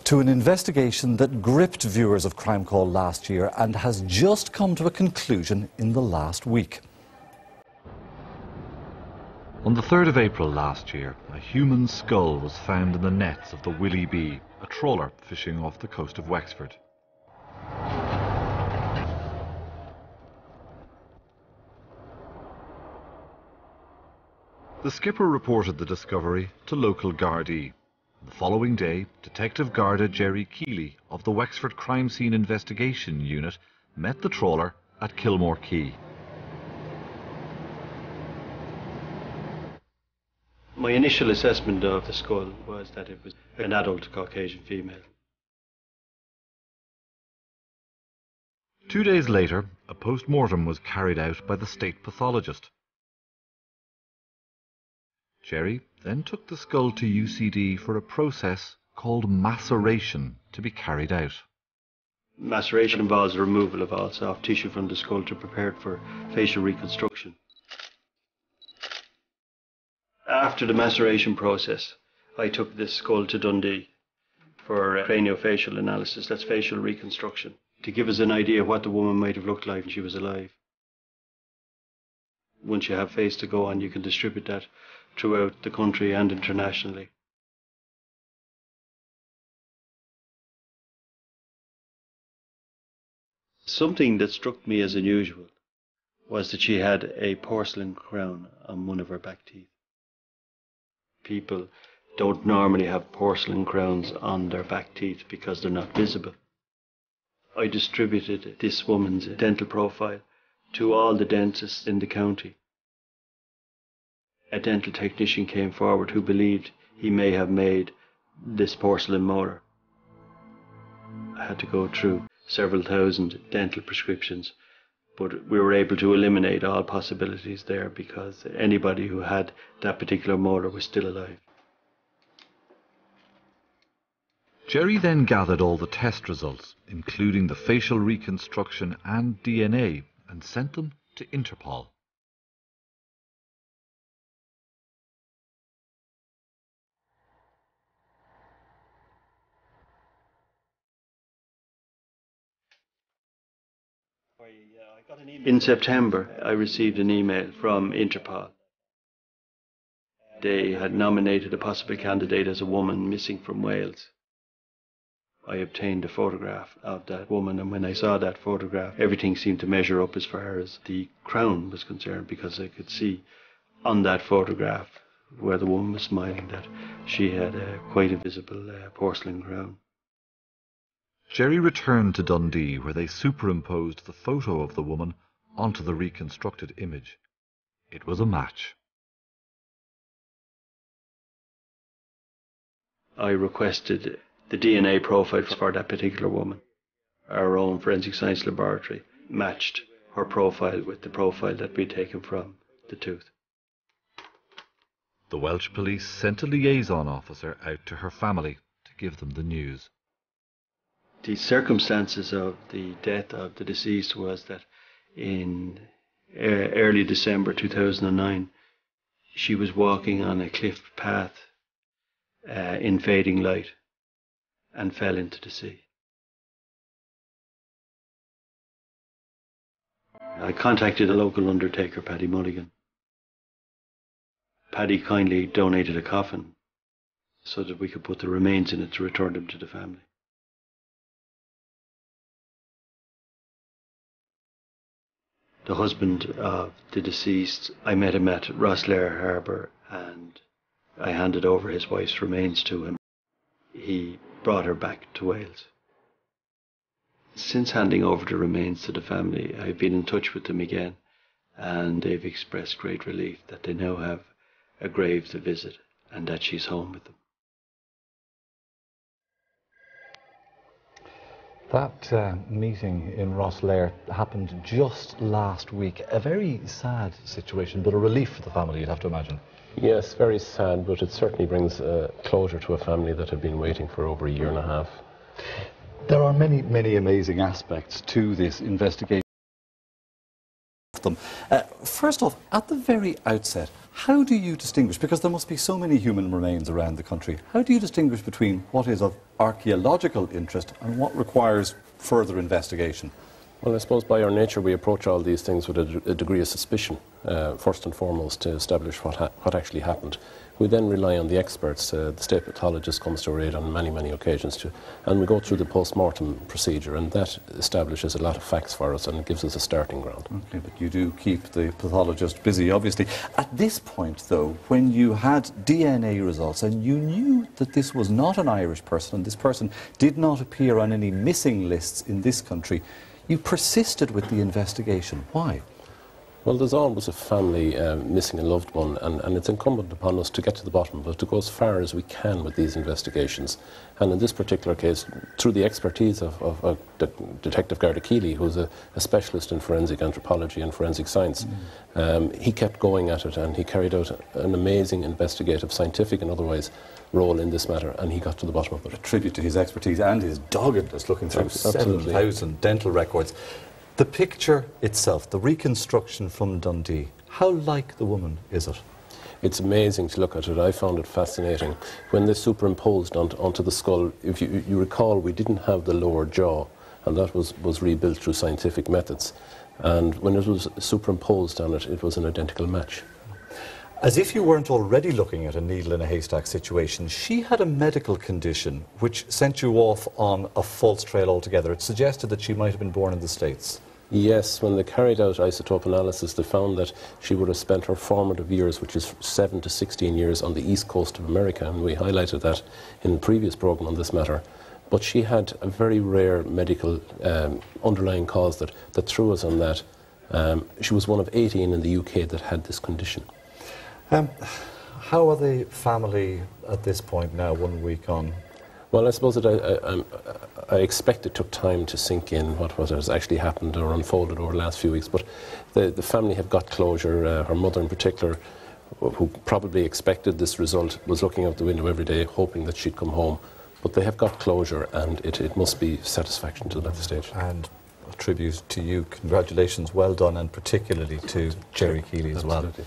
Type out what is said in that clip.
To an investigation that gripped viewers of Crime Call last year and has just come to a conclusion in the last week. On the 3rd of April last year, a human skull was found in the nets of the Willie B, a trawler fishing off the coast of Wexford. The skipper reported the discovery to local Gardaí. The following day, Detective Garda Jerry Keeley of the Wexford Crime Scene Investigation Unit met the trawler at Kilmore Quay. My initial assessment of the skull was that it was an adult Caucasian female. 2 days later, a post-mortem was carried out by the state pathologist. Jerry then took the skull to UCD for a process called maceration to be carried out. Maceration involves the removal of all soft tissue from the skull to prepare it for facial reconstruction. After the maceration process, I took this skull to Dundee for craniofacial analysis, that's facial reconstruction, to give us an idea of what the woman might have looked like when she was alive. Once you have face to go on, you can distribute that throughout the country and internationally. Something that struck me as unusual was that she had a porcelain crown on one of her back teeth. People don't normally have porcelain crowns on their back teeth because they're not visible. I distributed this woman's dental profile to all the dentists in the county. A dental technician came forward who believed he may have made this porcelain molar. I had to go through several thousand dental prescriptions, but we were able to eliminate all possibilities there because anybody who had that particular molar was still alive. Jerry then gathered all the test results, including the facial reconstruction and DNA, and sent them to Interpol. In September, I received an email from Interpol. They had nominated a possible candidate as a woman missing from Wales. I obtained a photograph of that woman, and when I saw that photograph, everything seemed to measure up as far as the crown was concerned, because I could see on that photograph where the woman was smiling that she had quite a visible porcelain crown. Jerry returned to Dundee, where they superimposed the photo of the woman onto the reconstructed image. It was a match. I requested the DNA profile for that particular woman. Our own forensic science laboratory matched her profile with the profile that we'd taken from the tooth. The Welsh police sent a liaison officer out to her family to give them the news. The circumstances of the death of the deceased was that in early December 2009, she was walking on a cliff path in fading light and fell into the sea. I contacted a local undertaker, Paddy Mulligan. Paddy kindly donated a coffin so that we could put the remains in it to return them to the family. The husband of the deceased, I met him at Rosslare Harbour and I handed over his wife's remains to him. He brought her back to Wales. Since handing over the remains to the family, I've been in touch with them again, and they've expressed great relief that they now have a grave to visit and that she's home with them. That meeting in Rosslare happened just last week. A very sad situation, but a relief for the family, you'd have to imagine. Yes, very sad, but it certainly brings closure to a family that have been waiting for over a year and a half. There are many, many amazing aspects to this investigation. left them. First off, at the very outset, how do you distinguish, because there must be so many human remains around the country, how do you distinguish between what is of archaeological interest and what requires further investigation? Well, I suppose by our nature we approach all these things with a degree of suspicion, first and foremost, to establish what actually happened. We then rely on the experts. The state pathologist comes to our aid on many, many occasions, and we go through the post-mortem procedure, and that establishes a lot of facts for us and gives us a starting ground. Okay, but you do keep the pathologist busy, obviously. At this point, though, when you had DNA results and you knew that this was not an Irish person and this person did not appear on any missing lists in this country, you persisted with the investigation. Why? Well, there's always a family missing a loved one, and it's incumbent upon us to get to the bottom of it, to go as far as we can with these investigations. And in this particular case, through the expertise of Detective Garda Keeley, who's a specialist in forensic anthropology and forensic science, he kept going at it, and he carried out an amazing investigative, scientific and otherwise, role in this matter, and he got to the bottom of it. A tribute to his expertise and his doggedness, looking through 7,000 dental records. The picture itself, the reconstruction from Dundee, how like the woman is it? It's amazing to look at it. I found it fascinating. When they superimposed onto the skull, if you recall, we didn't have the lower jaw, and that was rebuilt through scientific methods. And when it was superimposed on it, it was an identical match. As if you weren't already looking at a needle in a haystack situation, she had a medical condition which sent you off on a false trail altogether. It suggested that she might have been born in the States. Yes, when they carried out isotope analysis, they found that she would have spent her formative years, which is 7 to 16 years, on the east coast of America, and we highlighted that in the previous programme on this matter. But she had a very rare medical underlying cause that threw us on that. She was one of 18 in the UK that had this condition. How are the family at this point now, 1 week on? Well, I suppose that I expect it took time to sink in what has actually happened or unfolded over the last few weeks, but the family have got closure. Her mother in particular, who probably expected this result, was looking out the window every day hoping that she'd come home. But they have got closure, and it must be satisfaction to them at this stage. And a tribute to you. Congratulations, well done, and particularly to Jerry Keeley as well. Absolutely.